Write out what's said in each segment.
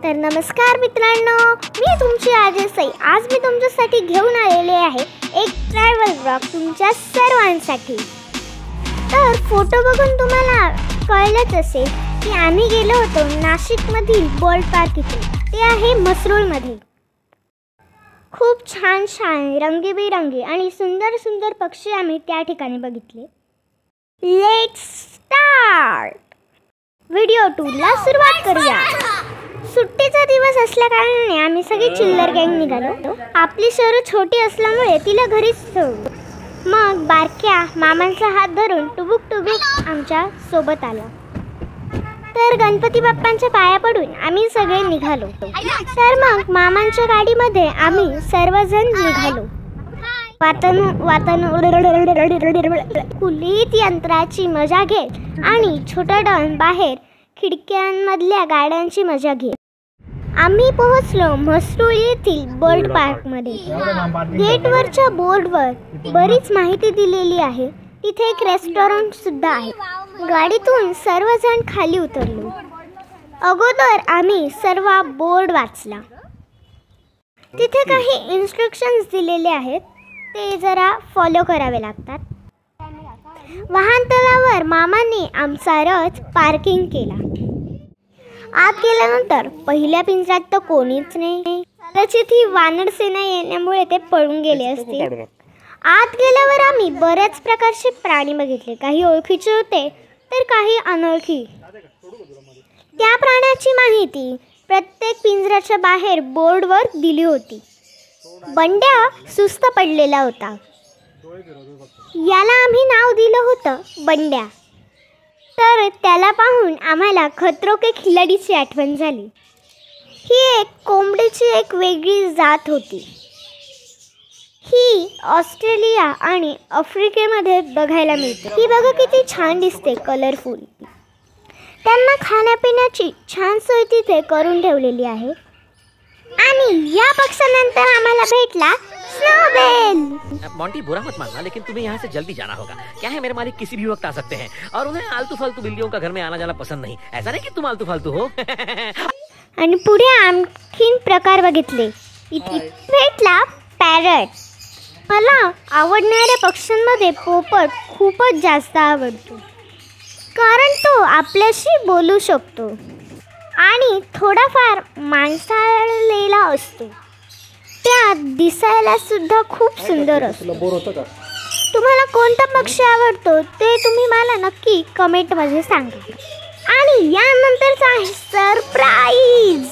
तर नमस्कार मित्रांनो, मी तुमची आजी सई। आज मी तुमच्यासाठी घेऊन आलेले आहे एक ट्रॅव्हल ब्लॉग तुमच्या सर्वांसाठी। तर फोटो बघून तुम्हाला कळलंच असेल की आम्ही गेलो होतो नाशिकमधील बोर्ड पार्क इथे। ते आहे म्हसरूळमध्ये। खूप छान छान रंगीबेरंगी आणि सुंदर सुंदर पक्षी आम्ही त्या ठिकाणी बघितले। Let's start. व्हिडिओ 2 ला सुरुवात करूया। सुट्टीचा दिवस असल्या कारणाने आम्ही सगळी चिल्लर गँग निघालो। आपली शहरं छोटी असल्यामुळे तिला घरीच सोडलो। मग बारक्या मामांचा हात धरून टुबुक टुबुक आमच्या सोबत आला। तर गणपती बाप्पांच्या पाया पडून आम्ही सगळे निघालो। तर मग मामांच्या गाडीमध्ये आम्ही सर्वजण निघालो। कुलीत यंत्राची मजा घेत आणि छोटा डॉन बाहेर खिडक्यांमधल्या गाड्यांची मजा घेत आम्ही पोहोचलो म्हसरूळ येथील बोर्ड पार्कमध्ये। गेटवरच्या बोर्डवर बरीच माहिती दिलेली आहे। तिथे एक रेस्टॉरंट सुद्धा आहे। गाडीतून सर्वजण खाली उतरलो। अगोदर आम्ही सर्व बोर्ड वाचला। तिथे काही इन्स्ट्रक्शन्स दिलेले आहेत, ते जरा फॉलो करावे लागतात। वाहनतळावर मामाने आमचा रथ पार्किंग केला। आत गेल्यानंतर पहिल्या पिंजऱ्यात तर कोणीच नाही। कदाचित ही वानर सेना येण्यामुळे ते पळून गेले असतील। आत गेल्यावर आम्ही बऱ्याच प्रकारचे प्राणी बघितले। काही ओळखीचे होते तर काही अनोळखी। त्या प्राण्याची माहिती प्रत्येक पिंजऱ्याच्या बाहेर बोर्डवर दिली होती। बंड्या सुस्त पडलेला होता। याला आम्ही नाव दिलं होतं बंड्या। तर त्याला पाहून आम्हाला खतरों के खिलाडीची आठवण झाली। ही एक कोंबडीची एक वेगळी जात होती। ही ऑस्ट्रेलिया आणि आफ्रिकेमध्ये बघायला मिळते। ही बघा किती छान दिसते, कलरफुल। त्यांना खाण्यापिण्याची छान सोय तिथे करून ठेवलेली आहे। आणि या पक्षानंतर आम्हाला भेटला स्नोबेल। मोंटी बुरा मत मानना, लेकिन तुम्हें यहाँ से जल्दी जाना होगा। क्या है, मेरे मालिक किसी भी वक्त आ सकते हैं और उन्हें आलतू फालतू बिल्लियों का घर में आना जाना पसंद नहीं। ऐसा नहीं कि तुम आलतू फालतू हो। आणि पुढे आणखीन प्रकार बघितले। इथे भेटला पॅरट। मला आवडणाऱ्या पक्ष्यांमध्ये पोपट खूपच जास्त आवडतो, कारण तो आपल्याशी बोलू शकतो आणि थोडाफार माणसाळलेला असतो। त्यात दिसायला सुद्धा खूप सुंदर असतो। तुम्हाला कोणता पक्षी आवडतो ते तुम्ही मला नक्की कमेंटमध्ये सांगा। आणि यानंतरचा आहे सरप्राईज।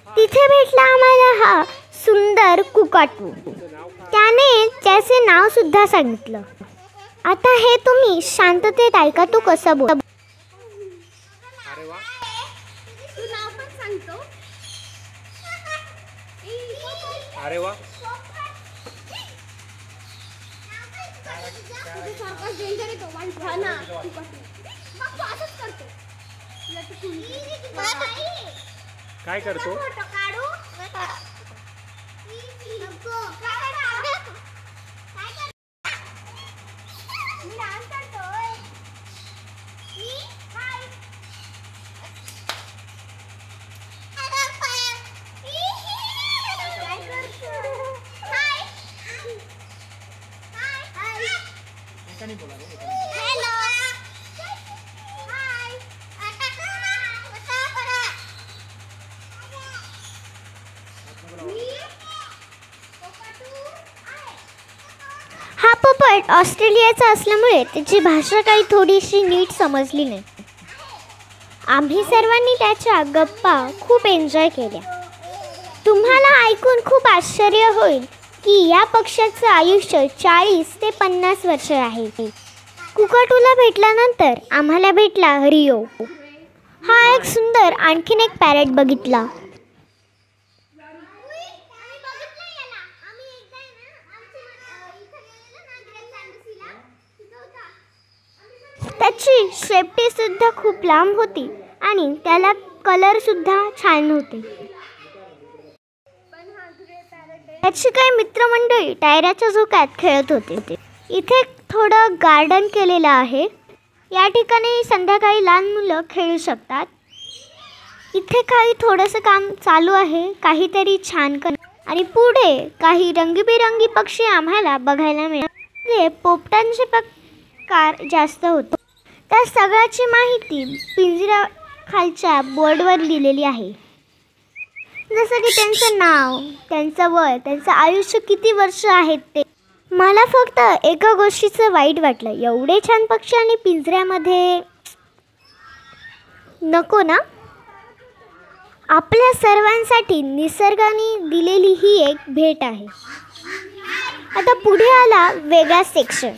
तिथे भेटला आम्हाला हा सुंदर कुकाटू। त्याने त्याचे नाव सुद्धा सांगितलं। आता हे तुम्ही शांततेत ऐका, तू कसं बोल। अरे वा, काय करतो? हा पोपट ऑस्ट्रेलियाचा असल्यामुळे त्याची भाषा काही थोडीशी नीट समजली नाही। आम्ही सर्वांनी त्याच्या गप्पा खूप एन्जॉय केल्या। तुम्हाला ऐकून खूप आश्चर्य होईल की या पक्ष्याचं आयुष्य 40 ते 50 वर्ष आहे। कुकाटूला भेटल्यानंतर आम्हाला भेटला रिओ। हा एक सुंदर आणखीन एक पॅरट बघितला। त्याची शेपटी सुद्धा खूप लांब होती आणि त्याला कलर सुद्धा छान होते। त्याची काही मित्रमंडळी टायराच्या झोक्यात खेळत होते। इथे थोडं गार्डन केलेलं आहे। या ठिकाणी संध्याकाळी लहान मुलं खेळू शकतात। इथे काही थोडंसं काम चालू आहे, काहीतरी छान कर. आणि पुढे काही रंगीबिरंगी पक्षी आम्हाला बघायला मिळाले. पोपटांचे प्रकार जास्त होते. त्या सगळ्याची माहिती पिंजऱ्या खालच्या बोर्डवर लिहिलेली आहे, जसं की त्यांचं नाव, त्यांचं वय, त्यांचं आयुष्य किती वर्ष आहेत ते. मला फक्त एका गोष्टीचं वाईट वाटलं, एवढे छान पक्षी आणि पिंजऱ्यामध्ये नको ना. आपल्या सर्वांसाठी निसर्गाने दिलेली ही एक भेट आहे. आता पुढे आला वेगळा सेक्शन.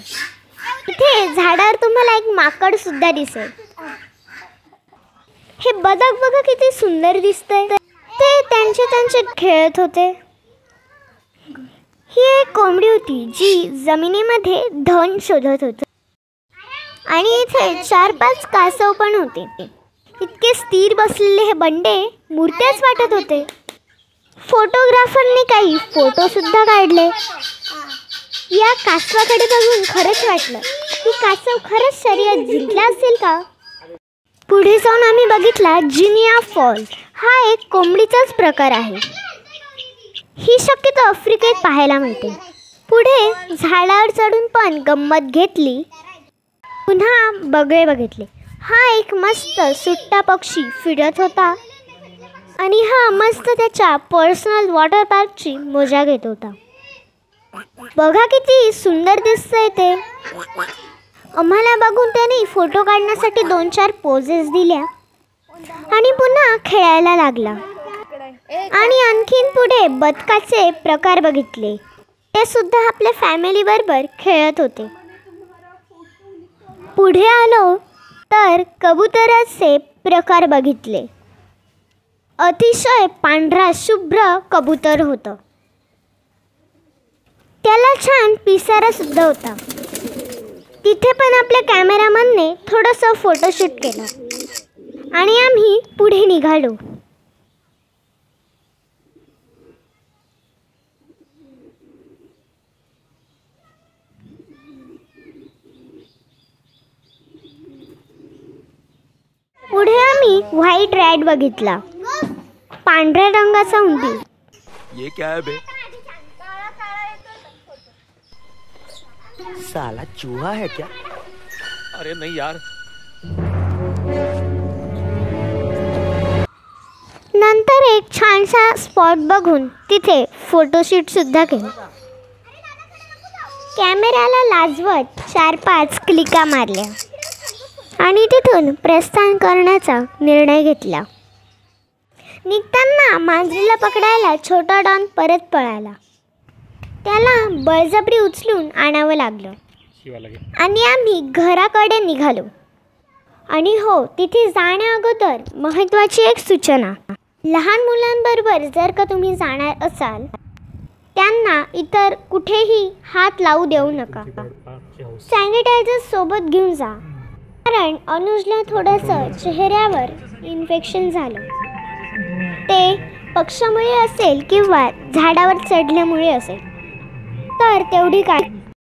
इथे झाडावर तुम्हाला एक माकड सुद्धा दिसेल. हे बदक बघा किती सुंदर दिसतंय. ते त्यांचे खेळत होते. ही एक कोंबडी होती जी जमिनीमध्ये धन शोधत होती. आणि इथे 4-5 कासव पण होते. इतके स्थिर बसलेले हे बंडे मूर्त्याच वाटत होते. फोटोग्राफरने काही फोटो सुद्धा काढले. या कासवाकडे बघून खरंच वाटलं की कासव खरंच शर्यत जिंकला असेल का. पुढे जाऊन आम्ही बघितला जिनिया फॉल. हा एक कोंबडीचाच प्रकार आहे. ही शक्यतो आफ्रिकेत पाहायला मिळते. पुढे झाडावर चढून पण गंमत घेतली. पुन्हा बगळे बघितले. हा एक मस्त सुट्टा पक्षी फिरत होता आणि हा मस्त त्याच्या पर्सनल वॉटर पार्कची मजा घेत होता. बघा किती सुंदर दिसतंय ते. आम्हाला बघून त्याने फोटो काढण्यासाठी 2-4 पोजेस दिल्या आणि पुन्हा खेळायला लागला. आणि आणखीन पुढे बदकाचे प्रकार बघितले. ते सुद्धा आपल्या फॅमिली बरोबर खेळत होते. पुढे आलो तर कबुतराचे प्रकार बघितले. अतिशय पांढरा शुभ्र कबूतर होतं. त्याला छान पिसारा सुद्धा होता. तिथे पण आपल्या कॅमेरामॅनने थोडंसं फोटोशूट केलं आणि आम्ही पुढे निघालो. पुढे आम्ही व्हाईट रॅट बघितला. पांढऱ्या रंगाचा उंदीर. ये क्या है बे? साला चूहा है क्या? अरे नहीं यार. नंतर एक छानसा स्पॉट बघून तिथे फोटोशूट सुद्धा केलं. कॅमेऱ्याला लाजवत 4-5 क्लिका मारल्या आणि तिथून प्रस्थान करण्याचा निर्णय घेतला. निघताना मांजरीला पकडायला छोटा डॉन परत पळाला. त्याला बळजबरी उचलून आणावं लागलं आणि आम्ही घराकडे निघालो. आणि हो, तिथे जाण्या अगोदर महत्त्वाची एक सूचना. लहान मुलांबरोबर जर का तुम्ही जाणार असाल त्यांना इतर कुठेही हात लावू देऊ नका. सॅनिटायझर सोबत घेऊन जा, कारण अनुजला थोडंसं चेहऱ्यावर इन्फेक्शन झालं. ते पक्ष्यामुळे असेल किंवा झाडावर चढल्यामुळे असेल, तर तेवढी काय